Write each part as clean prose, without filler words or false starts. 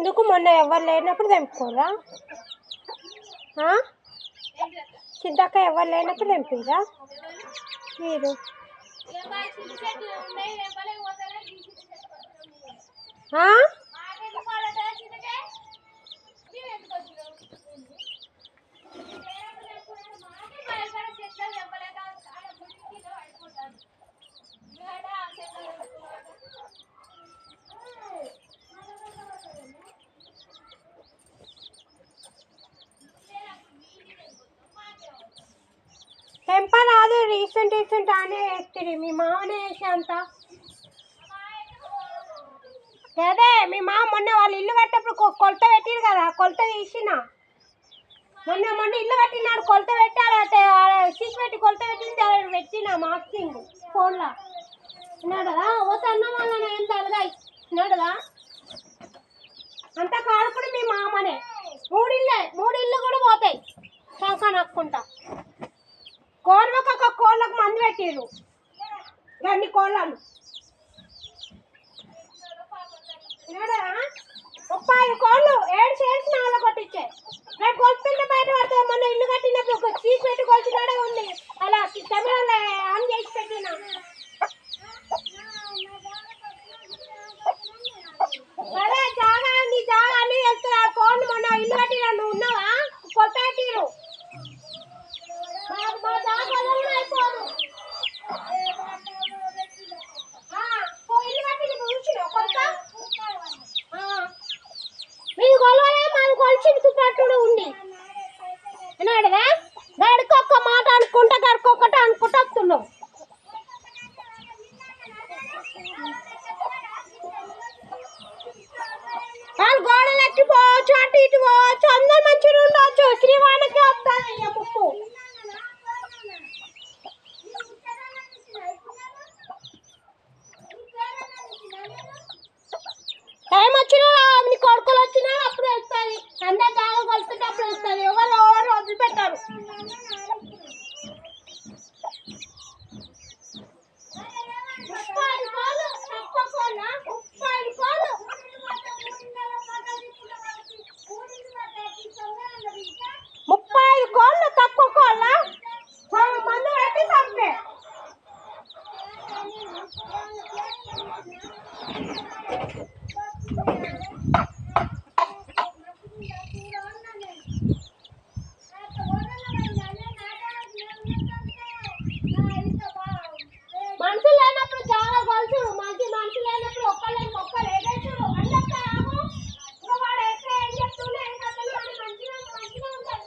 ఎందుకు మొన్న ఎవరు లేనప్పుడు తెంపుకోరా? చింతక్క ఎవరు లేనప్పుడు తెంపిరా మీరు? తెంపరాదు, రీసెంట్ అనే వేస్తుంది. మీ మామనే వేసి అంత అదే మీ మామ మొన్న వాళ్ళు ఇల్లు కట్టేప్పుడు కొలత పెట్టిరు కదా, కొలత తీసిన మొన్న ఇల్లు కట్టినాడు, కొలత పెట్టాలంటే సీట్ పెట్టి కొలత పెట్టింది పెట్టిన మార్కింగ్ ఫోన్లో విన్నాడు కదా. పోతే అన్న వాళ్ళని ఏం తలగాయి విన్నాడు కదా. అంత కాడుకుని మీ మామనే. మూడు ఇల్లు కూడా పోతాయి సంఖ నక్కుంటా. కోళ్ళకు మందు పెట్టిరు, అన్ని కోళ్ళను 35 కోళ్ళు 7 చేసిన వాళ్ళ కొట్టించే. రేపు కొలుతుంటే బయట పడుతుంది. మొన్న ఇల్లు కట్టినప్పుడు ఒక చీజ్ పెట్టి కొలిచినాడే ఉంది. అలా కెమెరాలో ఆన్ చేసి పెట్టిన. అదే జాగా నీ జాగా అన్ని వెళ్తున్నా. కోళ్ళు మొన్న ఇల్లు కట్టినా నువ్వు ఉన్నావా? కొత్త పెట్టిరు మా జాగా అయిపోదు. ఇల్లు కట్టిన చూసిన కొత్త మీరు కొలవలే, మాది కొలిచింది పట్టుడు ఉంది అన్నాడుగా. గడికి ఒక్క మాట అనుకుంటా, గడికొక్కటి అనుకుంటా వస్తున్నావు. వాళ్ళు గోడలు ఎక్కిపోవచ్చు, అటు ఇటు పోవచ్చు, అందరు మంచిగా ఉండవచ్చు. శ్రీవాణికి వస్తుంది ముప్పు. టైం వచ్చినా నీ కొడుకులు వచ్చినా అప్పుడు వెళ్తుంది. అందరు జాగా కొలుస్తుంటే అప్పుడు వెళ్తుంది. ఎవరు వదిలిపెట్టారు. ముప్పై 5 కోళ్ళు తక్కువ కోళ్ళ మందు పెట్టి చంపే. మనుషులు లేనప్పుడు చాలా గొలుసు, మనుషులు లేనప్పుడు ఒక్కరు ఏదేసారు అని చెప్తాము. ఇంకా వాడు ఎక్కడ ఏం చెప్తుండే ఏం కథలు అని మంచిగా ఉంటాయి.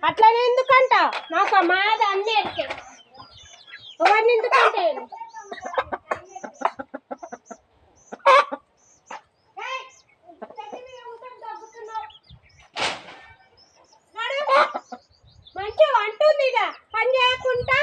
అట్లనే ఎందుకంట నాకు మాది అన్నీ ఎక్కే ఎవరిని ఎందుకంటే మంచిగా అంటుంది ఇక పని చేయకుండా.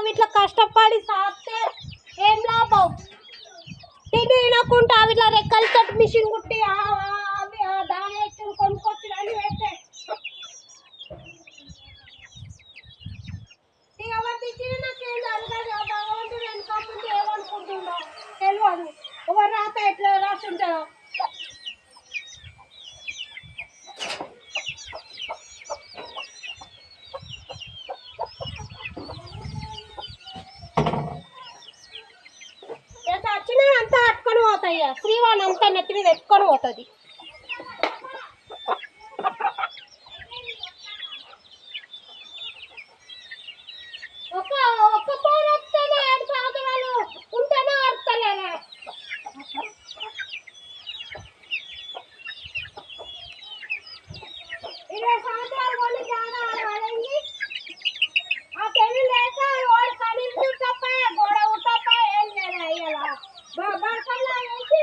అవి ఇట్లా కష్టపడి సాస్తే ఏం లాభం? తిని తినకుండా అవి ఇట్లా రెక్కలతో మిషన్ కుట్టి అవి దాని వేసుకుని కొనుక్కొచ్చి అన్ని వేస్తే ఎవరు తెచ్చినా నాకేం జరగదు. భగవంతుడు వెనుక ముందు ఏమనుకుంటుండో తెలియదు. ఎవరు రాత ఎట్లా రాస్తుంటారో. వచ్చిన అంతా అట్టుకొని పోతాయి. శ్రీవాణి అంతా నెత్తి మీద ఎత్తుకొని పోతుంది. ఒక్క ఫోన్ వస్తేనే 7 సంవత్సరాలు ఉంటేనే అర్థలేదా? 20 సంవత్సరాలు కొన్ని చాలా అయింది. ఆ పెళ్లి లేక వాడు కనీసం తప్ప గోడ తప్ప ఏం లేదు. అయ్యలా బర్కల్లా వేసి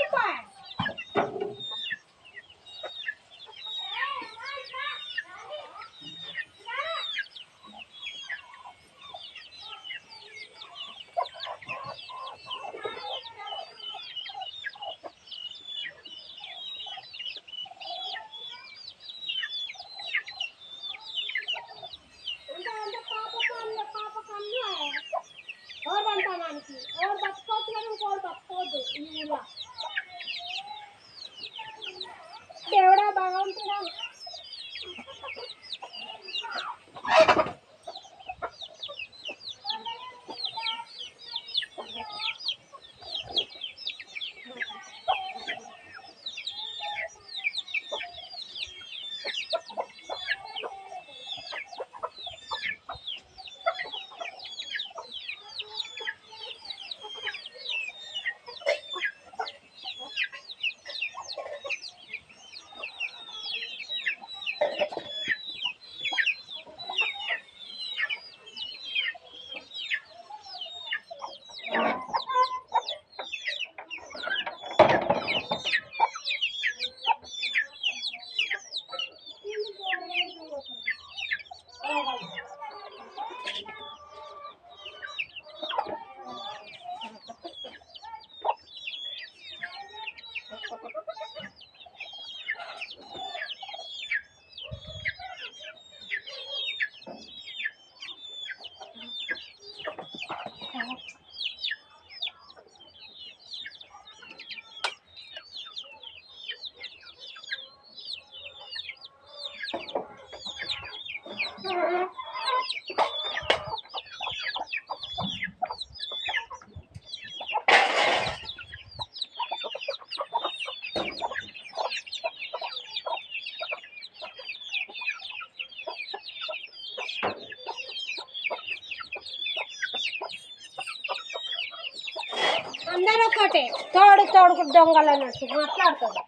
ఎవరు అంటానికి ఎవరు బతుకోవచ్చు కానీ ఇంకోటి బతుకోవద్దు. ఈ ఊళ్ళో దేవుడా భగవంతుడా. అందరూ ఒకటే తోడుకు దొంగలు అన్నట్టు మాట్లాడుతుంది.